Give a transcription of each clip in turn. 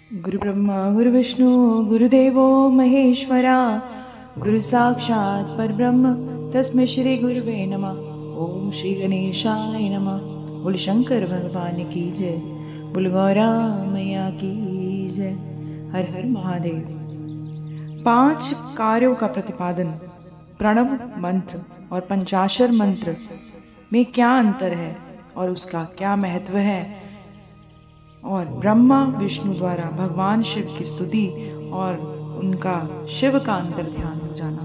गुरु ब्रह्मा गुरु विष्णु गुरुदेवो महेश्वरा, गुरु साक्षात् परब्रह्म तस्मै श्री गुरुवे नमः। ओम श्री गणेशाय नमः। बोल शंकर भगवान की जय, बोल गौरा मैया की जय। हर हर महादेव। 5 कार्यों का प्रतिपादन, प्रणव मंत्र और पंचाक्षर मंत्र में क्या अंतर है और उसका क्या महत्व है, और ब्रह्मा विष्णु द्वारा भगवान शिव की स्तुति और उनका शिव का अंतर ध्यान हो जाना।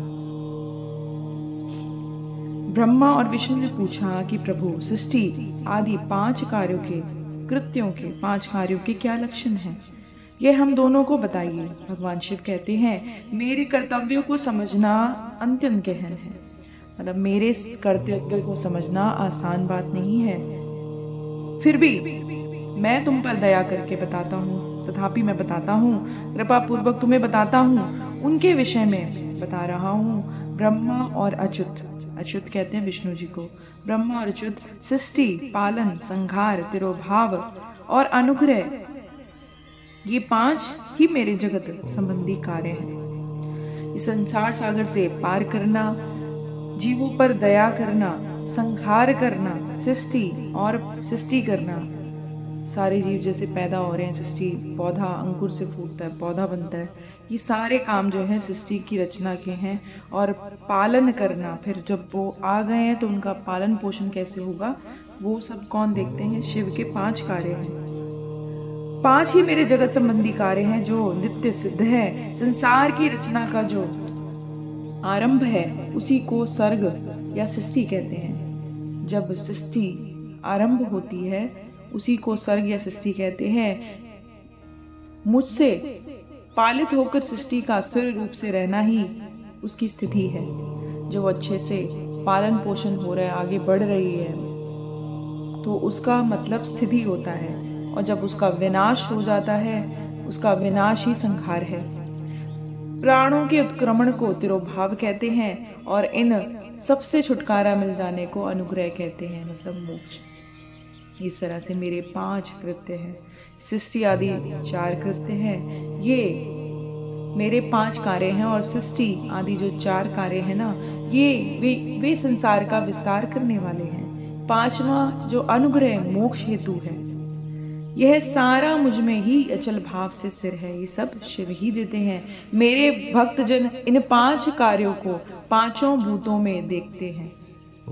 ब्रह्मा और विष्णु ने पूछा कि प्रभु, सृष्टि आदि 5 कार्यों के कृत्यों के 5 कार्यों के क्या लक्षण हैं, ये हम दोनों को बताइए। भगवान शिव कहते हैं, मेरे कर्तव्यों को समझना अत्यंत गहन है। मतलब मेरे कर्तव्य को समझना आसान बात नहीं है, फिर भी मैं तुम पर दया करके बताता हूँ। तथापि मैं बताता हूँ, कृपा पूर्वक तुम्हें बताता हूँ, उनके विषय में बता रहा हूँ। ब्रह्मा और अच्युत, अच्युत कहते हैं विष्णु जी को, ब्रह्मा और अच्युत सृष्टि, पालन, संहार, तिरोभाव और अनुग्रह, ये 5 ही मेरे जगत संबंधी कार्य हैं। इस संसार सागर से पार करना, जीवों पर दया करना, संहार करना, सृष्टि करना। सारे जीव जैसे पैदा हो रहे हैं, सृष्टि, पौधा अंकुर से फूटता है, पौधा बनता है, ये सारे काम जो है सृष्टि की रचना के हैं। और पालन करना, फिर जब वो आ गए हैं तो उनका पालन पोषण कैसे होगा, वो सब कौन देखते हैं? शिव के 5 कार्य हैं। 5 ही मेरे जगत संबंधी कार्य हैं जो नित्य सिद्ध है। संसार की रचना का जो आरंभ है उसी को सर्ग या सृष्टि कहते हैं। जब सृष्टि आरंभ होती है उसी को सर्ग या सृष्टि कहते हैं। मुझसे पालित होकर सृष्टि का स्थिर रूप से रहना ही उसकी स्थिति है। जो अच्छे से पालन पोषण हो रहा है, आगे बढ़ रही है, तो उसका मतलब स्थिति होता है। और जब उसका विनाश हो जाता है, उसका विनाश ही संहार है। प्राणों के उत्क्रमण को तिरोभाव कहते हैं और इन सबसे छुटकारा मिल जाने को अनुग्रह कहते हैं, मतलब मोक्ष। इस तरह से मेरे 5 कृत्य हैं। सृष्टि आदि 4 कृत्य हैं, ये मेरे 5 कार्य हैं। और सृष्टि आदि जो 4 कार्य हैं ना, ये वे संसार का विस्तार करने वाले हैं। 5वां जो अनुग्रह मोक्ष हेतु है, यह सारा मुझ में ही अचल भाव से स्थिर है। ये सब शिव ही देते हैं। मेरे भक्तजन इन 5 कार्यों को 5 भूतों में देखते हैं।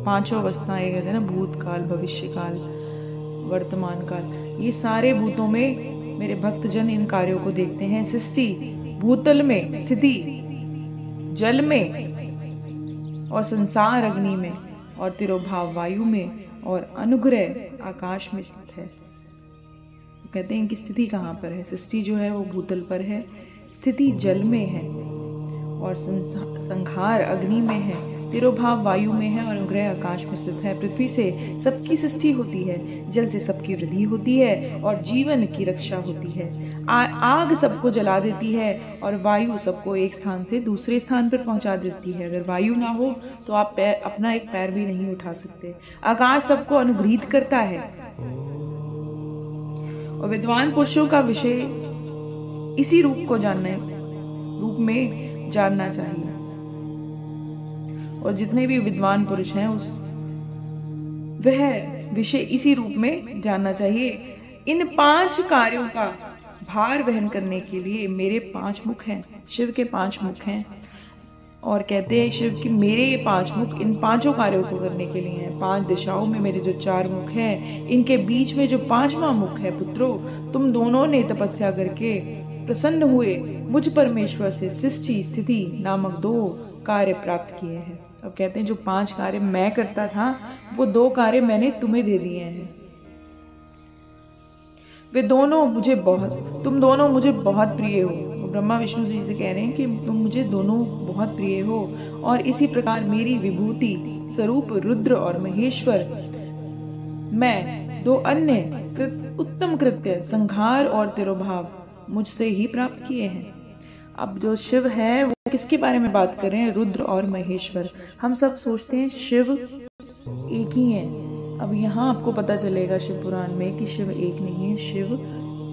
5 अवस्थाएं कहते हैं ना, भूतकाल, भविष्य काल, वर्तमान काल, ये सारे भूतों में मेरे भक्तजन इन कार्यों को देखते हैं। सृष्टि भूतल में, स्थिति जल में, और संसार अग्नि में, और तिरोभाव वायु में, और अनुग्रह आकाश में स्थित है। तो कहते हैं इनकी स्थिति कहाँ पर है? सृष्टि जो है वो भूतल पर है, स्थिति जल में है, और संहार अग्नि में है, तिरोभाव वायु में है, और अनुग्रह आकाश में स्थित है। पृथ्वी से सबकी सृष्टि होती है, जल से सबकी वृद्धि होती है, और जीवन की रक्षा होती है। आग सबको जला देती है, और वायु सबको एक स्थान से दूसरे स्थान पर पहुंचा देती है। अगर वायु ना हो तो आप अपना एक पैर भी नहीं उठा सकते। आकाश सबको अनुग्रहित करता है। और विद्वान पुरुषों का विषय इसी रूप में जानना चाहिए। और जितने भी विद्वान पुरुष हैं वह विषय इसी रूप में जानना चाहिए। इन 5 कार्यों का भार वहन करने के लिए मेरे 5 मुख हैं। शिव के 5 मुख हैं, और कहते हैं शिव कि मेरे ये 5 मुख इन 5 कार्यों को करने के लिए हैं। 5 दिशाओं में मेरे जो 4 मुख हैं, इनके बीच में जो 5वां मुख है, पुत्रो, तुम दोनों ने तपस्या करके प्रसन्न हुए मुझ परमेश्वर से सृष्टि स्थिति नामक 2 कार्य प्राप्त किए हैं। अब कहते हैं जो 5 कार्य मैं करता था, वो 2 कार्य मैंने तुम्हें दे दिए हैं। तुम दोनों मुझे बहुत प्रिय हो। ब्रह्मा विष्णु जी से कह रहे हैं कि तुम मुझे दोनों बहुत प्रिय हो। और इसी प्रकार मेरी विभूति स्वरूप रुद्र और महेश्वर, मैं 2 अन्य उत्तम कृत्य संहार और तिरोभाव मुझसे ही प्राप्त किए हैं। अब जो शिव है वो किसके बारे में बात कर रहे हैं? रुद्र और महेश्वर। हम सब सोचते हैं शिव एक ही है। अब यहाँ आपको पता चलेगा शिव पुराण में कि शिव एक नहीं है, शिव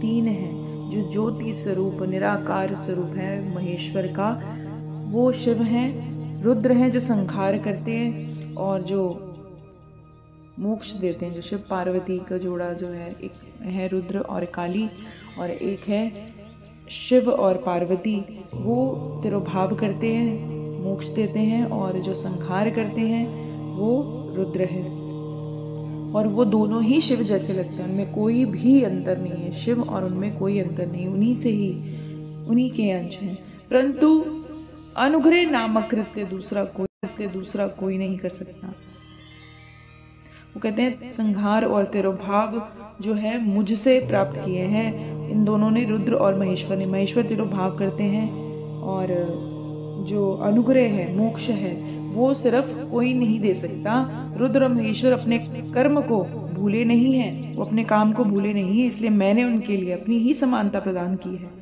3 है। जो ज्योति स्वरूप निराकार स्वरूप है महेश्वर का, वो शिव हैं। रुद्र हैं जो संहार करते हैं और जो मोक्ष देते हैं। जो शिव पार्वती का जोड़ा जो है, एक है रुद्र और काली और एक है शिव और पार्वती, वो तिरोभाव करते हैं, मोक्ष देते हैं, और जो संहार करते हैं वो रुद्र है। और वो दोनों ही शिव जैसे लगते हैं, उनमें कोई भी अंतर नहीं है। शिव और उनमें कोई अंतर नहीं, उन्हीं से ही, उन्हीं के अंश हैं। परंतु अनुग्रह नामक कृत्य दूसरा कोई नहीं कर सकता। वो कहते हैं संहार और तिरोभाव जो है मुझसे प्राप्त किए हैं। इन दोनों ने, रुद्र और महेश्वर ने। महेश्वर तिरोभाव करते हैं और जो अनुग्रह है, मोक्ष है, वो सिर्फ कोई नहीं दे सकता। रुद्र और महेश्वर अपने कर्म को भूले नहीं हैं, वो अपने काम को भूले नहीं है, इसलिए मैंने उनके लिए अपनी ही समानता प्रदान की है।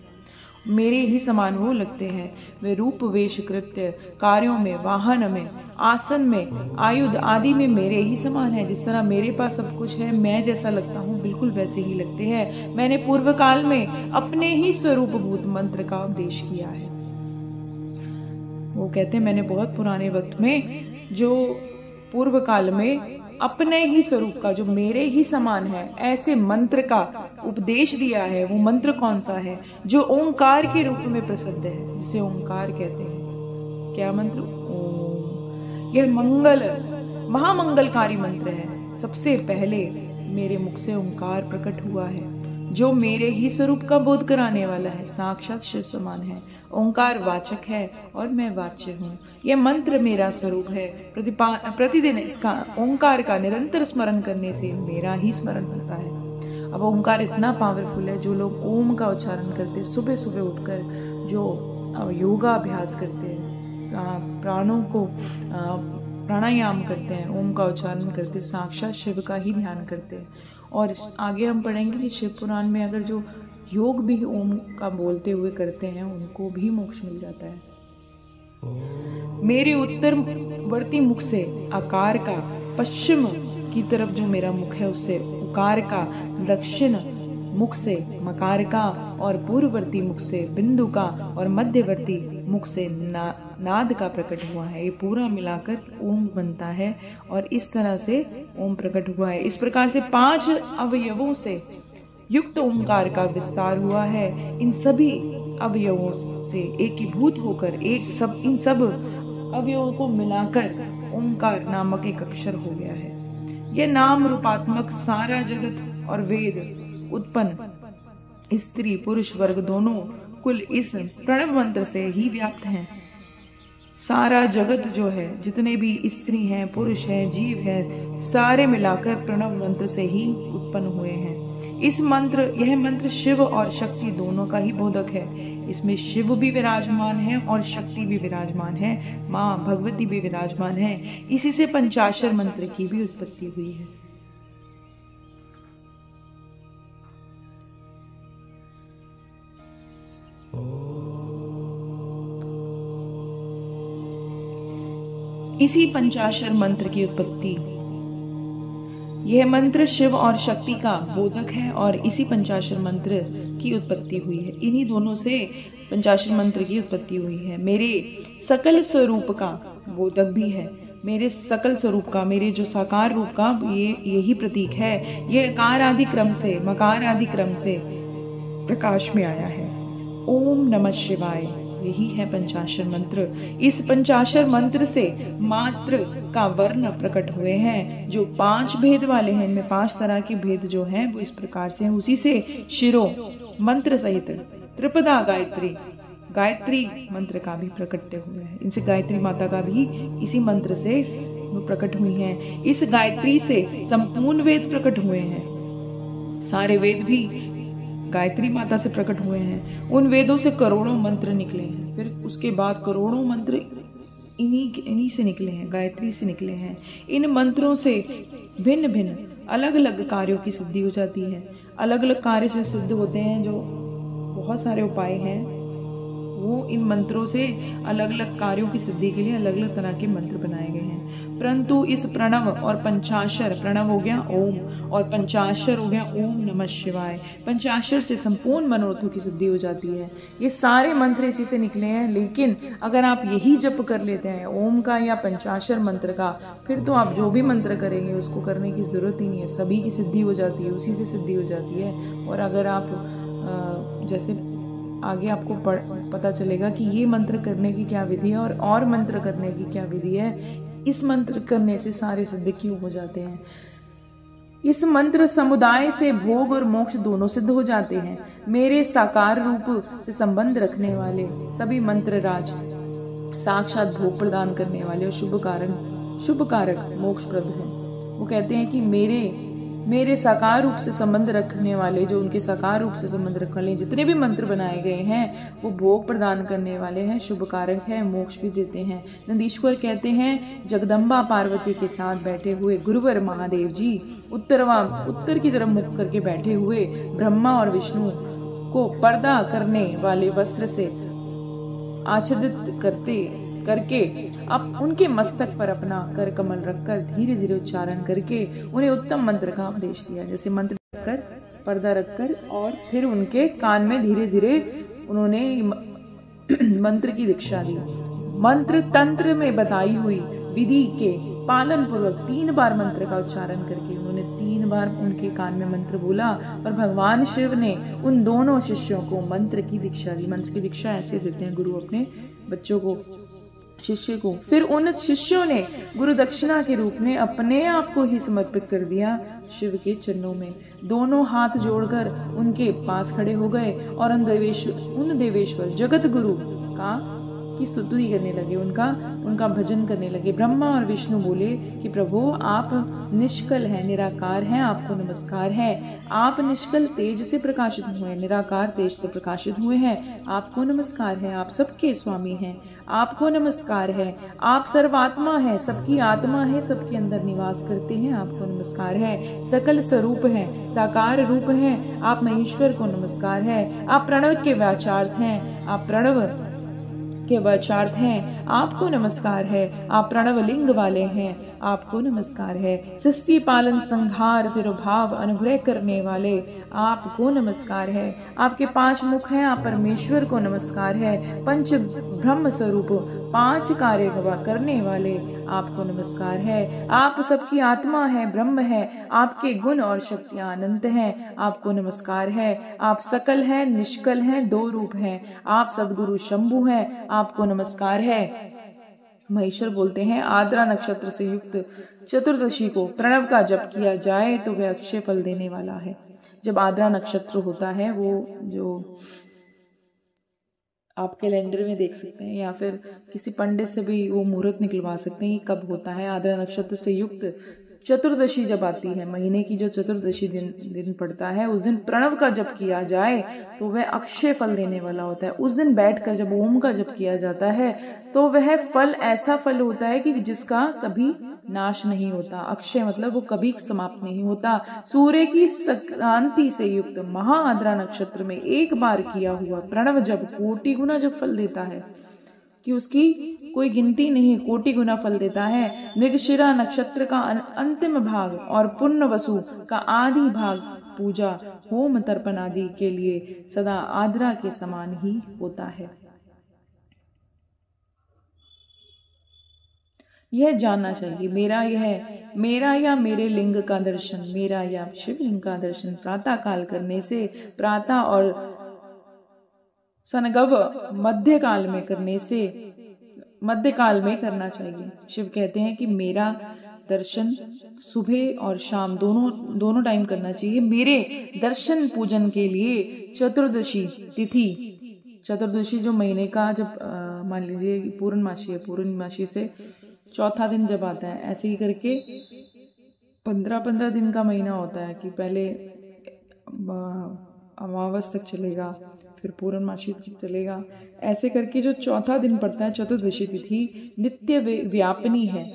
मेरे ही समान वो लगते हैं। वे रूप वेश कृत्य कार्यों में, वाहन में, आसन में, आयुध आदि में मेरे ही समान है। जिस तरह मेरे पास सब कुछ है, मैं जैसा लगता हूँ बिल्कुल वैसे ही लगते हैं। मैंने पूर्व काल में अपने ही स्वरूप भूत मंत्र का उपदेश किया है। वो कहते हैं मैंने बहुत पुराने वक्त में जो पूर्व काल में अपने ही स्वरूप का, जो मेरे ही समान है, ऐसे मंत्र का उपदेश दिया है। वो मंत्र कौन सा है? जो ओंकार के रूप में प्रसिद्ध है, जिसे ओंकार कहते हैं। क्या मंत्र? ओम। यह महामंगलकारी मंत्र है। सबसे पहले मेरे मुख से ओंकार प्रकट हुआ है, जो मेरे ही स्वरूप का बोध कराने वाला है, साक्षात शिव समान है। ओंकार वाचक है और मैं वाच्य हूँ। यह मंत्र मेरा स्वरूप है। प्रतिदिन इसका, ओंकार का निरंतर स्मरण करने से मेरा ही स्मरण होता है। अब ओंकार इतना पावरफुल है, जो लोग ओम का उच्चारण करते, सुबह सुबह उठकर जो योगा अभ्यास करते हैं, प्राणों को प्राणायाम करते हैं, ओम का उच्चारण करते, साक्षात शिव का ही ध्यान करते हैं। और आगे हम पढ़ेंगे कि शिव पुराण में अगर जो योग भी ओम का बोलते हुए करते हैं, उनको भी मोक्ष मिल जाता है। मेरे उत्तरवर्ती मुख से आकार का, पश्चिम की तरफ जो मेरा मुख है उससे उकार का, दक्षिण मुख से मकार का, और पूर्ववर्ती मुख से बिंदु का, और मध्यवर्ती मुख से नाद का प्रकट हुआ है। ये पूरा मिलाकर ओम बनता है और इस तरह से ओम प्रकट हुआ है। इस प्रकार से 5 अवयवों से युक्त ओंकार का विस्तार हुआ है। इन सभी अवयवों से एकीभूत होकर इन सब अवयवों को मिलाकर ओंकार नामक एक अक्षर हो गया है। यह नाम रूपात्मक सारा जगत और वेद उत्पन्न स्त्री पुरुष वर्ग दोनों कुल इस प्रणव मंत्र से ही व्याप्त हैं। सारा जगत जो है, जितने भी स्त्री हैं, पुरुष हैं, जीव हैं, सारे मिलाकर प्रणव मंत्र से ही उत्पन्न हुए हैं। यह मंत्र शिव और शक्ति दोनों का ही बोधक है। इसमें शिव भी विराजमान है और शक्ति भी विराजमान है, माँ भगवती भी विराजमान है। इसी से पंचाक्षर मंत्र की भी उत्पत्ति हुई है। इसी पंचाक्षर मंत्र की उत्पत्ति, यह मंत्र शिव और शक्ति का बोधक है और इसी पंचाक्षर मंत्र की उत्पत्ति हुई है। इन्हीं दोनों से पंचाक्षर मंत्र की उत्पत्ति हुई है। मेरे सकल स्वरूप का बोधक भी है। मेरे सकल स्वरूप का, मेरे जो साकार रूप का यही प्रतीक है। यह कार आदि क्रम से, मकार आदि क्रम से प्रकाश में आया है। ओम नमः शिवाय, यही है पंचाक्षर मंत्र। इस पंचाक्षर मंत्र से मात्र का वर्ण प्रकट हुए हैं, जो 5 भेद वाले हैं। इनमें 5 तरह के भेद जो हैं वो इस प्रकार से हैं। उसी से शिरो मंत्र सहित त्रिपदा गायत्री मंत्र का भी प्रकट हुए हैं। इनसे गायत्री माता का भी इसी मंत्र से वो प्रकट हुई हैं। इस गायत्री से संपूर्ण वेद प्रकट हुए हैं। सारे वेद भी गायत्री माता से प्रकट हुए हैं। उन वेदों से करोड़ों मंत्र निकले हैं। फिर उसके बाद करोड़ों मंत्र इन्हीं से निकले हैं, गायत्री से निकले हैं। इन मंत्रों से भिन्न भिन्न अलग अलग कार्यों की सिद्धि हो जाती है। अलग अलग कार्य से सिद्ध होते हैं। जो बहुत सारे उपाय हैं वो इन मंत्रों से अलग अलग कार्यों की सिद्धि के लिए अलग अलग तरह के मंत्र बनाए गए हैं। परंतु इस प्रणव और पंचाक्षर, प्रणव हो गया ओम और पंचाक्षर हो गया ओम नमः शिवाय, पंचाक्षर से संपूर्ण मनोरथों की सिद्धि हो जाती है। ये सारे मंत्र इसी से निकले हैं, लेकिन अगर आप यही जप कर लेते हैं ओम का या पंचाक्षर मंत्र का, फिर तो आप जो भी मंत्र करेंगे उसको करने की जरूरत ही नहीं है, सभी की सिद्धि हो जाती है, उसी से सिद्धि हो जाती है। और अगर आप जैसे आगे आपको पता चलेगा कि ये मंत्र करने की क्या विधि है और मंत्र करने की क्या विधि है, इस मंत्र करने से सारे सिद्ध क्यों हो जाते हैं। इस मंत्र समुदाय से भोग और मोक्ष दोनों सिद्ध हो जाते हैं। मेरे साकार रूप से संबंध रखने वाले सभी मंत्र राज साक्षात भोग प्रदान करने वाले और शुभ कारक मोक्ष प्रद है। वो कहते हैं कि मेरे साकार रूप से संबंध रखने वाले, जो उनके साकार रूप से संबंध रखने वाले जितने भी मंत्र बनाए गए हैं वो भोग प्रदान करने वाले हैं, शुभ कारक है, मोक्ष भी देते हैं। नंदीश्वर कहते हैं जगदम्बा पार्वती के साथ बैठे हुए गुरुवर महादेव जी उत्तर की तरफ मुख करके बैठे हुए ब्रह्मा और विष्णु को पर्दा करने वाले वस्त्र से आच्छादित करके अब उनके मस्तक पर अपना कर कमल रखकर धीरे धीरे उच्चारण करके उन्हें उत्तम मंत्र का उपदेश दिया। जैसे मंत्र रखकर, पर्दा रखकर और फिर उनके कान में धीरे धीरे उन्होंने मंत्र की दीक्षा दी। मंत्र तंत्र में बताई हुई विधि के पालन पूर्वक 3 बार मंत्र का उच्चारण करके उन्होंने 3 बार उनके कान में मंत्र बोला और भगवान शिव ने उन दोनों शिष्यों को मंत्र की दीक्षा दी। मंत्र की दीक्षा ऐसे देते हैं गुरु अपने बच्चों को, शिष्य को। फिर उन शिष्यों ने गुरु दक्षिणा के रूप में अपने आप को ही समर्पित कर दिया शिव के चरणों में। दोनों हाथ जोड़कर उनके पास खड़े हो गए और उन देवेश्वर जगत गुरु की स्तुति करने लगे, उनका भजन करने लगे। ब्रह्मा और विष्णु बोले कि प्रभु आप निष्कल हैं, निराकार हैं, आपको नमस्कार है। आप निष्कल तेज से प्रकाशित हुए, निराकार तेज से प्रकाशित हुए हैं, आपको नमस्कार है। आप सबके स्वामी हैं, आपको नमस्कार है। आप सर्वात्मा है, सबकी आत्मा है, सबके अंदर निवास करते हैं, आपको नमस्कार है। सकल स्वरूप है, साकार रूप है, आप महेश्वर को नमस्कार है। आप प्रणव के वाचार्थ हैं, आप प्रणव के वाचार्थ हैं, आपको नमस्कार है। आप प्रणव लिंग वाले हैं, आपको नमस्कार है। सृष्टि पालन संहार तिरुभाव अनुग्रह करने वाले, आपको नमस्कार है। आपके 5 मुख हैं, आप परमेश्वर को नमस्कार है। पंच ब्रह्म स्वरूप 5 कार्य करने वाले, आपको नमस्कार है। आप सबकी आत्मा है, ब्रह्म है, आपके गुण और शक्तियां अनंत हैं, आपको नमस्कार है। आप सकल हैं, निष्कल हैं, 2 रूप हैं, आप सदगुरु शंभु हैं, आपको नमस्कार है। महेश्वर बोलते हैं आद्रा नक्षत्र से युक्त चतुर्दशी को प्रणव का जप किया जाए तो वह अक्षय फल देने वाला है। जब आद्रा नक्षत्र होता है, वो जो आप कैलेंडर में देख सकते हैं या फिर किसी पंडित से भी वो मुहूर्त निकलवा सकते हैं कि कब होता है। आद्रा नक्षत्र से युक्त चतुर्दशी जब आती है, महीने की जो चतुर्दशी दिन पड़ता है, उस दिन प्रणव का जप किया जाए तो वह अक्षय फल देने वाला होता है। उस दिन बैठकर जब ओम का जप किया जाता है तो वह फल ऐसा फल होता है कि जिसका कभी नाश नहीं होता। अक्षय मतलब वो कभी समाप्त नहीं होता। सूर्य की संक्रांति से युक्त महाआद्रा नक्षत्र में एक बार किया हुआ प्रणव जप कोटि गुना जब फल देता है कि उसकी कोई गिनती नहीं, कोटि गुना फल देता है। मृगशिरा नक्षत्र का अंतिम भाग और पुण्य वसु का आदि भाग पूजा, होम, तर्पण आदि के लिए सदा आद्रा के समान ही होता है। यह जानना चाहिए, मेरा या मेरे लिंग का दर्शन, मेरा या शिवलिंग का दर्शन प्रातः काल करने से, प्रातः और सनगव मध्य काल में करना चाहिए। शिव कहते हैं कि मेरा दर्शन सुबह और शाम दोनों टाइम करना चाहिए। मेरे दर्शन पूजन के लिए चतुर्दशी तिथि, चतुर्दशी जो महीने का जब मान लीजिए पूर्णमासी है, पूर्णमासी से चौथा दिन जब आता है, ऐसे ही करके 15 दिन का महीना होता है कि पहले अमावस तक चलेगा, फिर पूर्णमासी तक चलेगा, ऐसे करके जो चौथा दिन पड़ता है चतुर्दशी तिथि नित्य व्यापनी है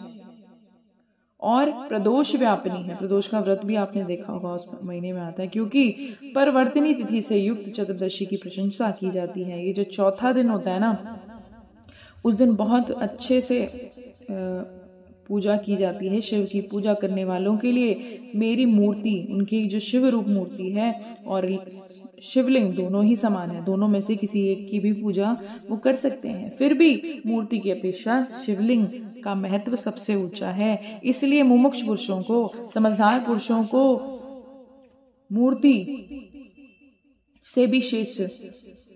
और प्रदोष व्यापनी है। प्रदोष का व्रत भी आपने देखा होगा, उस महीने में आता है, क्योंकि परवर्तनी तिथि से युक्त चतुर्दशी की प्रशंसा की जाती है। ये जो चौथा दिन होता है ना, उस दिन बहुत अच्छे से पूजा की जाती है। शिव की पूजा करने वालों के लिए मेरी मूर्ति, उनकी जो शिव रूप मूर्ति है और शिवलिंग दोनों ही समान है, दोनों में से किसी एक की भी पूजा वो कर सकते हैं। फिर भी मूर्ति की अपेक्षा शिवलिंग का महत्व सबसे ऊंचा है। इसलिए मुमुक्ष पुरुषों को, समझदार पुरुषों को मूर्ति से भी श्रेष्ठ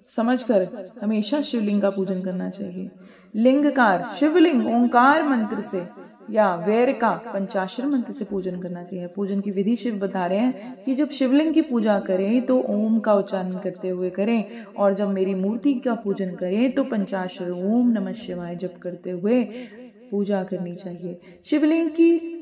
समझकर हमेशा शिवलिंग का पूजन करना चाहिए। लिंगकार शिवलिंग ओंकार मंत्र से या वैर का पंचाक्षर मंत्र से पूजन करना चाहिए। पूजन की विधि शिव बता रहे हैं कि जब शिवलिंग की पूजा करें तो ओम का उच्चारण करते हुए करें, और जब मेरी मूर्ति का पूजन करें तो पंचाक्षर ओम नमः शिवाय जप करते हुए पूजा करनी चाहिए। शिवलिंग की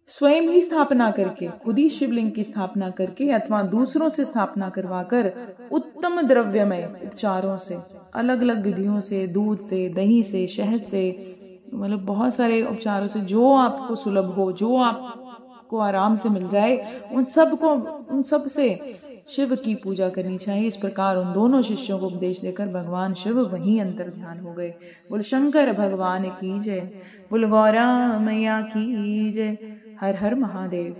स्वयं ही स्थापना करके, खुद ही शिवलिंग की स्थापना करके अथवा दूसरों से स्थापना करवाकर उत्तम द्रव्यमय उपचारों से, अलग अलग विधियों से, दूध से, दही से, शहद से, मतलब बहुत सारे उपचारों से, जो आपको सुलभ हो, जो आपको आराम से मिल जाए, उन सब से शिव की पूजा करनी चाहिए। इस प्रकार उन दोनों शिष्यों को उपदेश देकर भगवान शिव वहीं अंतर ध्यान हो गए। बोल शंकर भगवान की जय, बोल गौरा मैया की जय। हर हर महादेव।